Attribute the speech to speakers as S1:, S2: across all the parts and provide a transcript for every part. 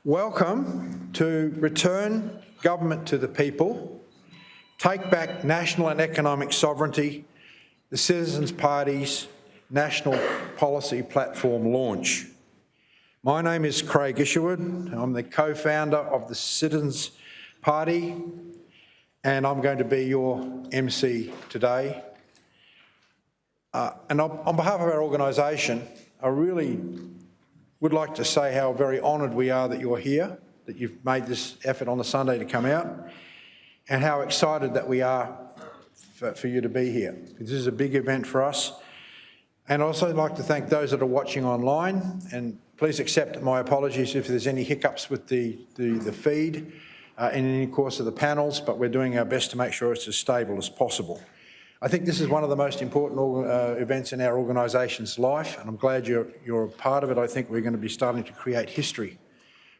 S1: Welcome to Return Government to the People, Take Back National and Economic Sovereignty, the Citizens Party's National Policy Platform launch. My name is Craig Isherwood. I'm the co-founder of the Citizens Party, and I'm going to be your MC today. And on behalf of our organisation, I really would like to say how very honoured we are that you're here, that you've made this effort on a Sunday to come out, and how excited that we are for you to be here. This is a big event for us. And I'd also like to thank those that are watching online, and please accept my apologies if there's any hiccups with the feed in any course of the panels, but we're doing our best to make sure it's as stable as possible. I think this is one of the most important events in our organisation's life, and I'm glad you're a part of it. I think we're going to be starting to create history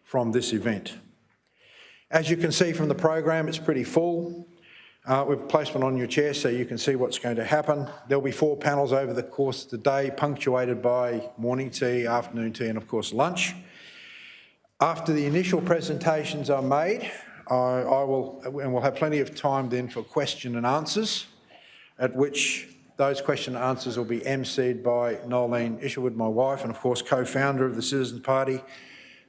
S1: from this event. As you can see from the program, it's pretty full. We've placed one on your chair so you can see what's going to happen. There'll be 4 panels over the course of the day, punctuated by morning tea, afternoon tea, and of course lunch. After the initial presentations are made, we'll have plenty of time then for question and answers, at which those question and answers will be emceed by Nolene Isherwood, my wife, and of course co-founder of the Citizens Party,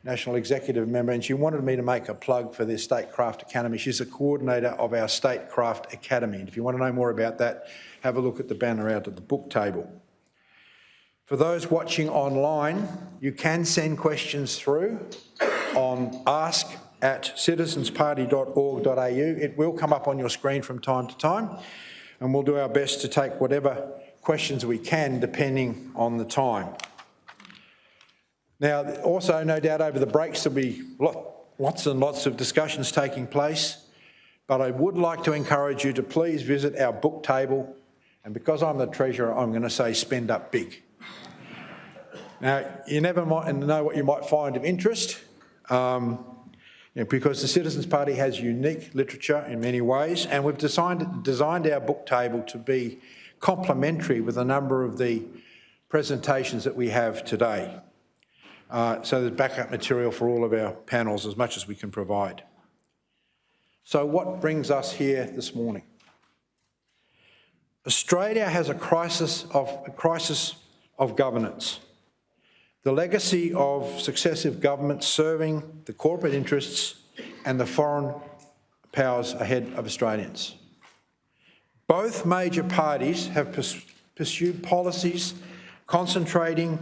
S1: National Executive Member, and she wanted me to make a plug for the Statecraft Academy. She's the coordinator of our Statecraft Academy, and if you want to know more about that, have a look at the banner out at the book table. For those watching online, you can send questions through on ask@citizensparty.org.au. It will come up on your screen from time to time, and we'll do our best to take whatever questions we can depending on the time. Now, also, no doubt over the breaks there'll be lots and lots of discussions taking place, but I would like to encourage you to please visit our book table, and because I'm the treasurer, I'm going to say spend up big. Now, you never might know what you might find of interest, because the Citizens Party has unique literature in many ways, and we've designed our book table to be complementary with a number of the presentations that we have today. So there's backup material for all of our panels as much as we can provide. So what brings us here this morning? Australia has a crisis of governance. The legacy of successive governments serving the corporate interests and the foreign powers ahead of Australians. Both major parties have pursued policies concentrating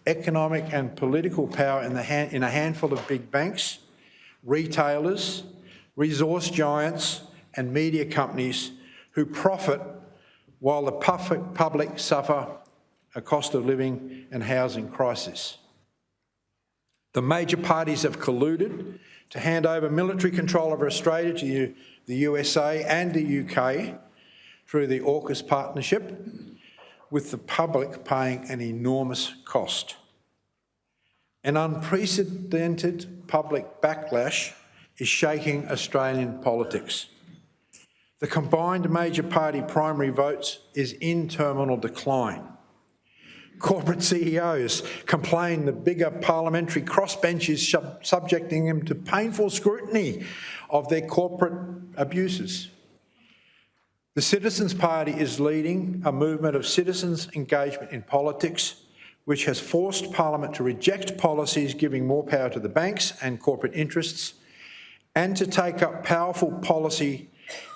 S1: economic and political power in a handful of big banks, retailers, resource giants and media companies who profit while the public suffer a cost of living and housing crisis. The major parties have colluded to hand over military control of Australia to the USA and the UK through the AUKUS partnership, with the public paying an enormous cost. An unprecedented public backlash is shaking Australian politics. The combined major party primary votes is in terminal decline. Corporate CEOs complain the bigger parliamentary crossbench is subjecting them to painful scrutiny of their corporate abuses. The Citizens Party is leading a movement of citizens' engagement in politics, which has forced Parliament to reject policies giving more power to the banks and corporate interests, and to take up powerful policy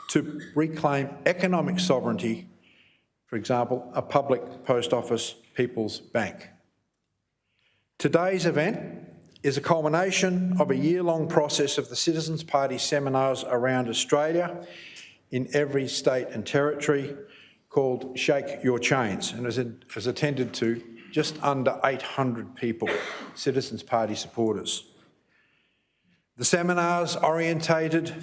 S1: to reclaim economic sovereignty, for example, a public post office People's Bank. Today's event is a culmination of a year-long process of the Citizens Party seminars around Australia in every state and territory called Shake Your Chains, and has attended to just under 800 people, Citizens Party supporters. The seminars orientated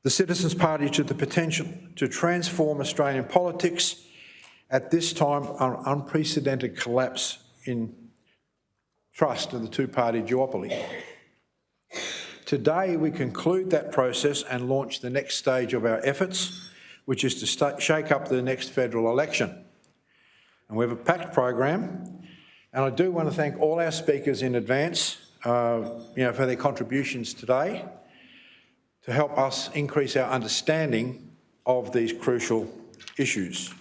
S1: the Citizens Party to the potential to transform Australian politics at this time an unprecedented collapse in trust of the two-party duopoly. Today we conclude that process and launch the next stage of our efforts, which is to shake up the next federal election. And we have a packed program, and I do want to thank all our speakers in advance for their contributions today to help us increase our understanding of these crucial issues.